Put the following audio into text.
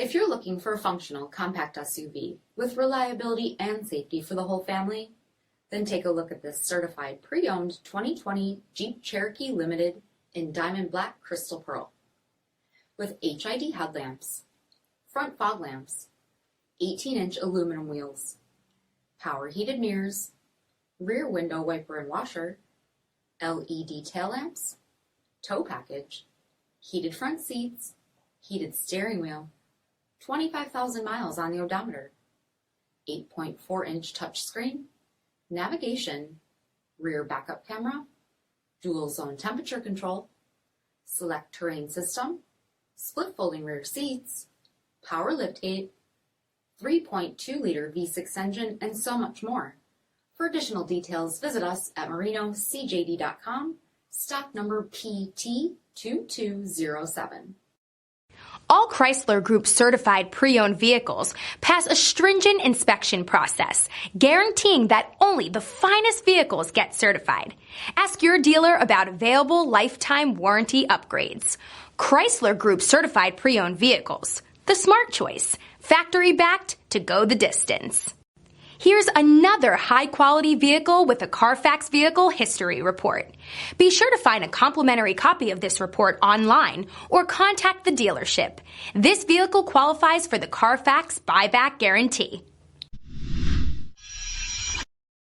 If you're looking for a functional compact SUV with reliability and safety for the whole family, then take a look at this certified pre-owned 2020 Jeep Cherokee Limited in Diamond Black Crystal Pearl. With HID headlamps, front fog lamps, 18-inch aluminum wheels, power heated mirrors, rear window wiper and washer, LED tail lamps, tow package, heated front seats, heated steering wheel, 25,000 miles on the odometer, 8.4-inch touchscreen, navigation, rear backup camera, dual zone temperature control, select terrain system, split folding rear seats, power liftgate, 3.2-liter V6 engine, and so much more. For additional details, visit us at marinocjd.com, stock number PT2207. All Chrysler Group certified pre-owned vehicles pass a stringent inspection process, guaranteeing that only the finest vehicles get certified. Ask your dealer about available lifetime warranty upgrades. Chrysler Group certified pre-owned vehicles, the smart choice, factory backed to go the distance. Here's another high-quality vehicle with a CARFAX Vehicle History Report. Be sure to find a complimentary copy of this report online or contact the dealership. This vehicle qualifies for the CARFAX Buyback Guarantee.